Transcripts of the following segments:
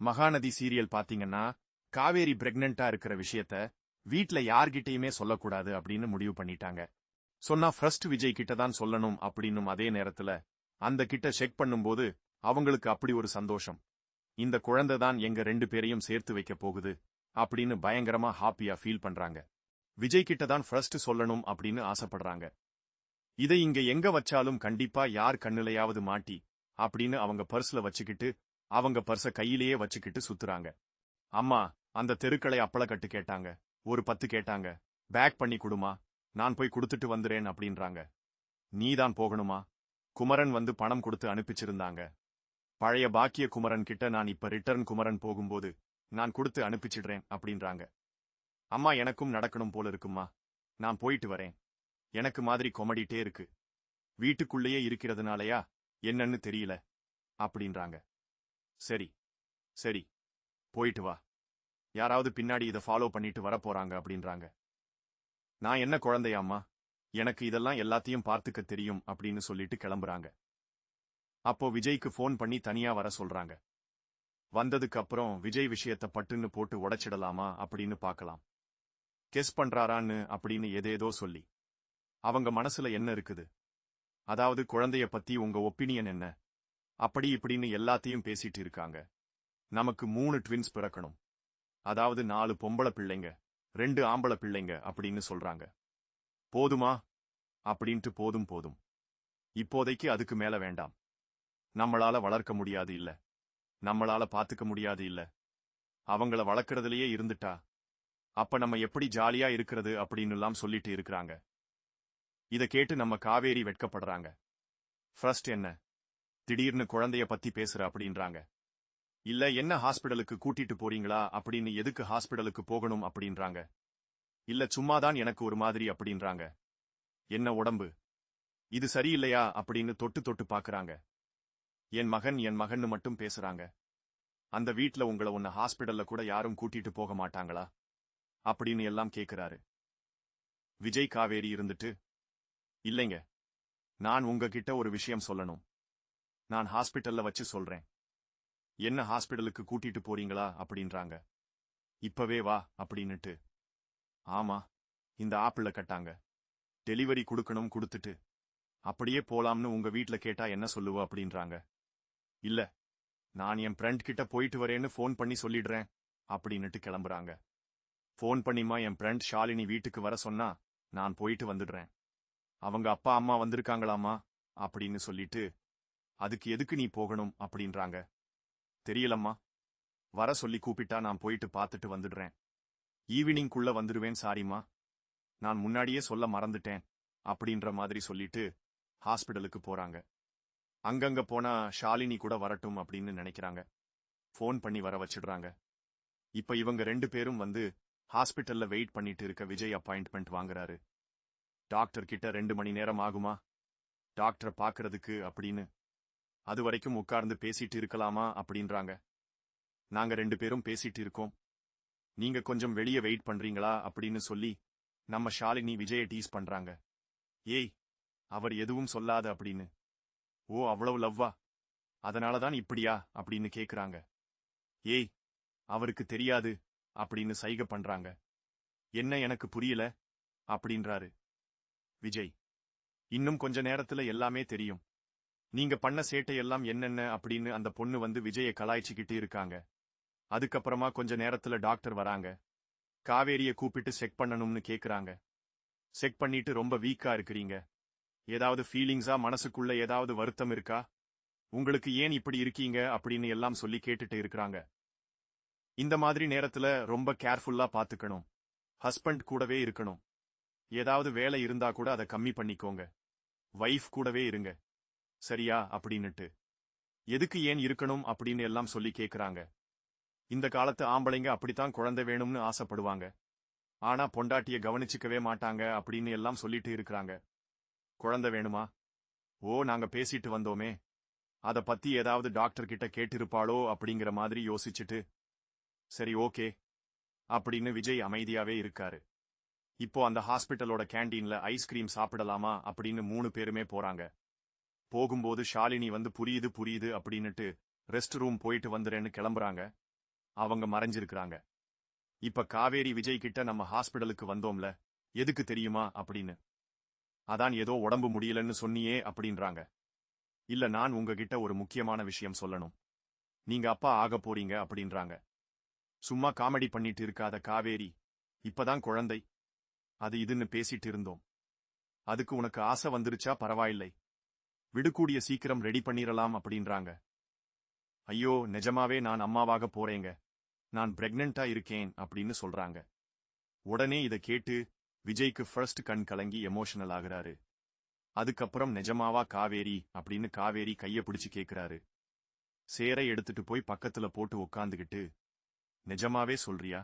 Mahanadi serial பாத்தீங்கன்னா காவேரி பிரெக்னெண்டா இருக்கிற விஷயத்த வீட்ல யார்கிட்டயுமே சொல்லக்கூடாது அப்படின்னு முடிவு பண்ணிட்டாங்க. சொன்னா ஃபர்ஸ்ட் விஜய் கிட்ட தான் சொல்லணும் அப்படின்னும் அதே நேரத்துல அந்த கிட்ட செக் பண்ணும்போது அவங்களுக்கு அப்படி ஒரு சந்தோஷம். இந்த குழந்தை தான் எங்க 2 பேரையும் சேர்த்து வைக்க போகுது அப்படின்னு பயங்கரமா ஹாப்பியா ஃபீல் பண்றாங்க. விஜய் கிட்ட தான் ஃபர்ஸ்ட் சொல்லணும் அப்படின்னு ஆசைப்படுறாங்க. இதை இங்க எங்க வச்சாலும் கண்டிப்பா யார் கண்ணுலையாவது மாட்டி அப்படின்னு அவங்க பர்ஸ்ல வச்சுக்கிட்டு அவங்க பர்ஸ கையிலேயே வச்சுக்கிட்டு சுத்துறாங்க. அம்மா, அந்த தெருக்களை அப்பளக்கட்டு கேட்டாங்க, ஒரு 10 கேட்டாங்க, பேக் பண்ணி குடுமா, நான் போய் குடுத்துட்டு வந்துறேன் அப்படின்றாங்க. நீதான் போகணுமா? குமரன் வந்து பணம் கொடுத்து அனுப்பிச்சிருந்தாங்க. பழைய பாக்கிய குமரன் கிட்ட நான் இப்ப ரிட்டர்ன் குமரன் போகும்போது நான் கொடுத்து அனுப்பிச்சிடுறேன் அப்படின்றாங்க. அம்மா, எனக்கும் நடக்கணும் போல இருக்குமா, நான் போயிட்டு வரேன். எனக்கு மாதிரி கொமடிட்டே இருக்கு. வீட்டுக்குள்ளேயே இருக்கிறதுனாலயா என்னன்னு தெரியல அப்படின்றாங்க. சரி சரி, போயிட்டு வா. யாராவது பின்னாடி இதை ஃபாலோ பண்ணிட்டு வரப்போறாங்க அப்படின்றாங்க. நான் என்ன குழந்தையாம்மா, எனக்கு இதெல்லாம் எல்லாத்தையும் பார்த்துக்க தெரியும் அப்படின்னு சொல்லிட்டு கிளம்புறாங்க. அப்போ விஜய்க்கு ஃபோன் பண்ணி தனியா வர சொல்றாங்க. வந்ததுக்கு அப்புறம் விஜய் விஷயத்த பட்டுன்னு போட்டு உடைச்சிடலாமா அப்படின்னு பார்க்கலாம். கெஸ் பண்றாரான்னு அப்படின்னு ஏதேதோ சொல்லி அவங்க மனசுல என்ன இருக்குது, அதாவது குழந்தைய பத்தி உங்க ஒப்பீனியன் என்ன, அப்படி இப்படின்னு எல்லாத்தையும் பேசிட்டு இருக்காங்க. நமக்கு 3 ட்வின்ஸ் பிறக்கணும், அதாவது 4 பொம்பளை பிள்ளைங்க 2 ஆம்பளை பிள்ளைங்க அப்படின்னு சொல்றாங்க. போதுமா அப்படின்ட்டு போதும் போதும், இப்போதைக்கு அதுக்கு மேல வேண்டாம். நம்மளால வளர்க்க முடியாது இல்ல, நம்மளால பாத்துக்க முடியாது இல்ல, அவங்கள வளர்க்கறதுலயே இருந்துட்டா அப்ப நம்ம எப்படி ஜாலியா இருக்கிறது அப்படின்னுலாம் சொல்லிட்டு இருக்கிறாங்க. இத கேட்டு நம்ம காவேரி வெட்கப்படுறாங்க. ஃபர்ஸ்ட் என்ன திடீர்னு குழந்தைய பத்தி பேசுற அப்படின்றாங்க. இல்ல என்ன ஹாஸ்பிடலுக்கு கூட்டிட்டு போறீங்களா அப்படின்னு, எதுக்கு ஹாஸ்பிடலுக்கு போகணும் அப்படின்றாங்க. இல்ல சும்மாதான் எனக்கு ஒரு மாதிரி அப்படின்றாங்க. என்ன உடம்பு இது சரியில்லையா அப்படின்னு தொட்டு தொட்டு பாக்குறாங்க. என் மகன்னு மட்டும் பேசுறாங்க. அந்த வீட்ல உங்களை உன்ன ஹாஸ்பிடல்ல கூட யாரும் கூட்டிட்டு போக மாட்டாங்களா அப்படின்னு எல்லாம் கேக்குறாரு. விஜய் காவேரி இருந்துட்டு, இல்லைங்க, நான் உங்ககிட்ட ஒரு விஷயம் சொல்லணும். நான் ஹாஸ்பிடல்ல வச்சு சொல்றேன். என்ன ஹாஸ்பிடலுக்கு கூட்டிட்டு போறீங்களா அப்படின்றாங்க. இப்பவே வா அப்படின்னுட்டு. ஆமா, இந்த ஆப்பிள கட்டாங்க, டெலிவரி கொடுக்கணும், கொடுத்துட்டு அப்படியே போலாம்னு உங்க வீட்ல கேட்டா என்ன சொல்லுவ அப்படின்றாங்க. இல்ல, நான் என் ஃப்ரெண்ட் கிட்ட போயிட்டு வரேன்னு ஃபோன் பண்ணி சொல்லிடுறேன் அப்படின்னுட்டு கிளம்புறாங்க. ஃபோன் பண்ணிமா என் ஃப்ரெண்ட் ஷாலினி வீட்டுக்கு வர சொன்னா நான் போயிட்டு வந்துடுறேன். அவங்க அப்பா அம்மா வந்திருக்காங்களாமா அப்படின்னு சொல்லிட்டு, அதுக்கு எதுக்கு நீ போகணும் அப்படின்றாங்க. தெரியலம்மா, வர சொல்லி கூப்பிட்டா நான் போயிட்டு பார்த்துட்டு வந்துடுறேன். ஈவினிங்குள்ள வந்துடுவேன், சாரிமா, நான் முன்னாடியே சொல்ல மறந்துட்டேன் அப்படின்ற மாதிரி சொல்லிட்டு ஹாஸ்பிடலுக்கு போறாங்க. அங்கங்க போனா ஷாலினி கூட வரட்டும் அப்படின்னு நினைக்கிறாங்க. ஃபோன் பண்ணி வர வச்சிடுறாங்க. இப்ப இவங்க 2 பேரும் வந்து ஹாஸ்பிடல்ல வெயிட் பண்ணிட்டு இருக்க விஜய் அப்பாயின்ட்மெண்ட் வாங்குறாரு. டாக்டர் கிட்ட 2 மணி நேரம் ஆகுமா டாக்டரை பாக்குறதுக்கு அப்படின்னு. அது வரைக்கும் உட்கார்ந்து பேசிட்டு இருக்கலாமா அப்படின்றாங்க. நாங்க 2 பேரும் பேசிட்டு இருக்கோம், நீங்க கொஞ்சம் வெளியே வெயிட் பண்றீங்களா அப்படின்னு சொல்லி நம்ம ஷாலினி விஜய டீஸ் பண்றாங்க. ஏய், அவர் எதுவும் சொல்லாத அப்படின்னு. ஓ, அவ்வளவு லவ்வா, அதனாலதான் இப்படியா அப்படின்னு கேக்குறாங்க. ஏய், அவருக்கு தெரியாது அப்படின்னு சைக பண்றாங்க. என்ன எனக்கு புரியல அப்படின்றாரு விஜய். இன்னும் கொஞ்ச நேரத்துல எல்லாமே தெரியும், நீங்க பண்ண சேட்டையெல்லாம் என்னென்ன அப்படின்னு அந்த பொண்ணு வந்து விஜயை கலாய்ச்சிக்கிட்டு இருக்காங்க. அதுக்கப்புறமா கொஞ்ச நேரத்துல டாக்டர் வராங்க. காவேரிய கூப்பிட்டு செக் பண்ணணும்னு கேக்குறாங்க. செக் பண்ணிட்டு ரொம்ப வீக்கா இருக்கிறீங்க, ஏதாவது ஃபீலிங்ஸா, மனசுக்குள்ள ஏதாவது வருத்தம் இருக்கா, உங்களுக்கு ஏன் இப்படி இருக்கீங்க அப்படின்னு எல்லாம் சொல்லி கேட்டுட்டு இருக்கிறாங்க. இந்த மாதிரி நேரத்துல ரொம்ப கேர்ஃபுல்லா பாத்துக்கணும். ஹஸ்பண்ட் கூடவே இருக்கணும். ஏதாவது வேலை இருந்தா கூட அதை கம்மி பண்ணிக்கோங்க. வைஃப் கூடவே இருங்க, சரியா அப்படின்னுட்டு. எதுக்கு ஏன் இருக்கணும் அப்படின்னு எல்லாம் சொல்லி கேக்குறாங்க. இந்த காலத்து ஆம்பளைங்க அப்படித்தான் குழந்தை வேணும்னு ஆசைப்படுவாங்க. ஆனா பொண்டாட்டிய கவனிச்சுக்கவே மாட்டாங்க அப்படின்னு எல்லாம் சொல்லிட்டு இருக்கிறாங்க. குழந்தை வேணுமா? ஓ, நாங்க பேசிட்டு வந்தோமே, அத பத்தி ஏதாவது டாக்டர் கிட்ட கேட்டிருப்பாளோ அப்படிங்கிற மாதிரி யோசிச்சுட்டு, சரி ஓகே அப்படின்னு விஜய் அமைதியாவே இருக்காரு. இப்போ அந்த ஹாஸ்பிட்டலோட கேண்டீன்ல ஐஸ்கிரீம் சாப்பிடலாமா அப்படின்னு 3 பேருமே போறாங்க. போகும்போது ஷாலினி வந்து புரியுது புரியுது அப்படின்னுட்டு ரெஸ்ட் ரூம் போயிட்டு வந்துறேன்னு கிளம்புறாங்க. அவங்க மறைஞ்சிருக்கிறாங்க. இப்ப காவேரி விஜய் கிட்ட நம்ம ஹாஸ்பிடலுக்கு வந்தோம்ல, எதுக்கு தெரியுமா அப்படின்னு. அதான் ஏதோ உடம்பு முடியலன்னு சொன்னியே அப்படின்றாங்க. இல்ல, நான் உங்ககிட்ட ஒரு முக்கியமான விஷயம் சொல்லணும். நீங்க அப்பா ஆக போறீங்க அப்படின்றாங்க. சும்மா காமெடி பண்ணிட்டு இருக்காத காவேரி, இப்பதான் குழந்தை அது இதுன்னு பேசிட்டு இருந்தோம். அதுக்கு உனக்கு ஆசை வந்துருச்சா பரவாயில்லை, விடுக்கூடிய சீக்கிரம் ரெடி பண்ணிரலாம் அப்படின்றாங்க. ஐயோ, நிஜமாவே நான் அம்மாவாக போறேங்க, நான் பிரெக்னெண்டா இருக்கேன் அப்படின்னு சொல்றாங்க. உடனே இத கேட்டு விஜய்க்கு ஃபர்ஸ்ட் கண் கலங்கி எமோஷனல் ஆகுறாரு. அதுக்கப்புறம் நிஜமாவா காவேரி அப்படின்னு காவேரி கைய பிடிச்சு கேக்குறாரு. சேரை எடுத்துட்டு போய் பக்கத்துல போட்டு உட்காந்துகிட்டு, நிஜமாவே சொல்றியா?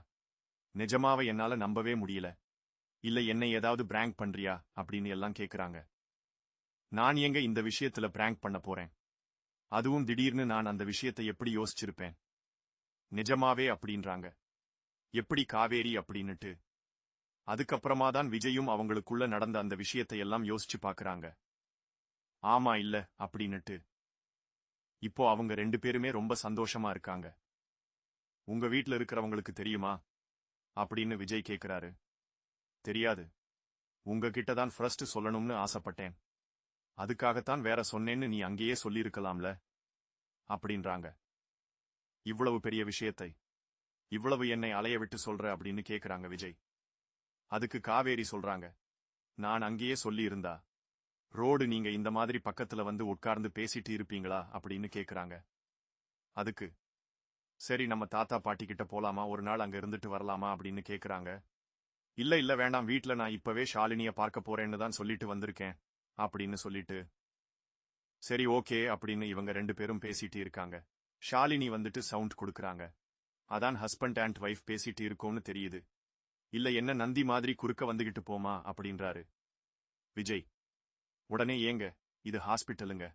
நிஜமாவே என்னால நம்பவே முடியல. இல்ல என்னை ஏதாவது பிராங்க் பண்றியா அப்படின்னு எல்லாம் கேக்குறாங்க. நான் எங்க இந்த விஷயத்துல பிராங்க் பண்ண போறேன்? அதுவும் திடீர்னு நான் அந்த விஷயத்தை எப்படி யோசிச்சிருப்பேன்? நிஜமாவே அப்படின்றாங்க. எப்படி காவேரி அப்படின்னுட்டு. அதுக்கப்புறமா தான் விஜயும் அவங்களுக்குள்ள நடந்த அந்த விஷயத்தை எல்லாம் யோசிச்சு பாக்குறாங்க. ஆமா இல்ல அப்படின்னுட்டு. இப்போ அவங்க 2 பேருமே ரொம்ப சந்தோஷமா இருக்காங்க. உங்க வீட்ல இருக்கிறவங்களுக்கு தெரியுமா அப்படின்னு விஜய் கேக்குறாரு. தெரியாது. உங்ககிட்ட தான் ஃபர்ஸ்ட் சொல்லணும்னு ஆசைப்பட்டேன். அதுக்காகத்தான் வேற சொன்னேன்னு நீ அங்கேயே சொல்லியிருக்கலாம்ல அப்படின்றாங்க. இவ்வளவு பெரிய விஷயத்தை இவ்வளவு என்னை அலைய விட்டு சொல்ற அப்படின்னு கேக்குறாங்க விஜய். அதுக்கு காவேரி சொல்றாங்க, நான் அங்கேயே சொல்லி இருந்தா ரோடு நீங்க இந்த மாதிரி பக்கத்துல வந்து உட்கார்ந்து பேசிட்டு இருப்பீங்களா அப்படின்னு கேக்குறாங்க. அதுக்கு சரி நம்ம தாத்தா பாட்டி கிட்ட போலாமா, ஒரு நாள் அங்க இருந்துட்டு வரலாமா அப்படின்னு கேக்குறாங்க. இல்ல இல்ல வேண்டாம், வீட்ல நான் இப்பவே ஷாலினிய பார்க்க போறேன்னு தான் சொல்லிட்டு வந்திருக்கேன் அப்படின்னு சொல்லிட்டு, சரி ஓகே அப்படின்னு இவங்க 2 பேரும் பேசிட்டு இருக்காங்க. ஷாலினி வந்துட்டு சவுண்ட் கொடுக்கறாங்க. அதான் ஹஸ்பண்ட் அண்ட் வைஃப் பேசிட்டு இருக்கோம்னு தெரியுது. இல்ல என்ன நந்தி மாதிரி குறுக்க வந்துகிட்டு போமா அப்படின்றாரு விஜய். உடனே ஏங்க, இது ஹாஸ்பிட்டலுங்க,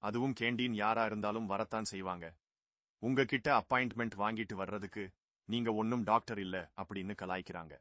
அதுவும் கேண்டீன், யாரா இருந்தாலும் வரத்தான் செய்வாங்க. உங்ககிட்ட அப்பாயின்ட்மெண்ட் வாங்கிட்டு வர்றதுக்கு நீங்க ஒன்னும் டாக்டர் இல்ல அப்படின்னு கலாய்க்கிறாங்க.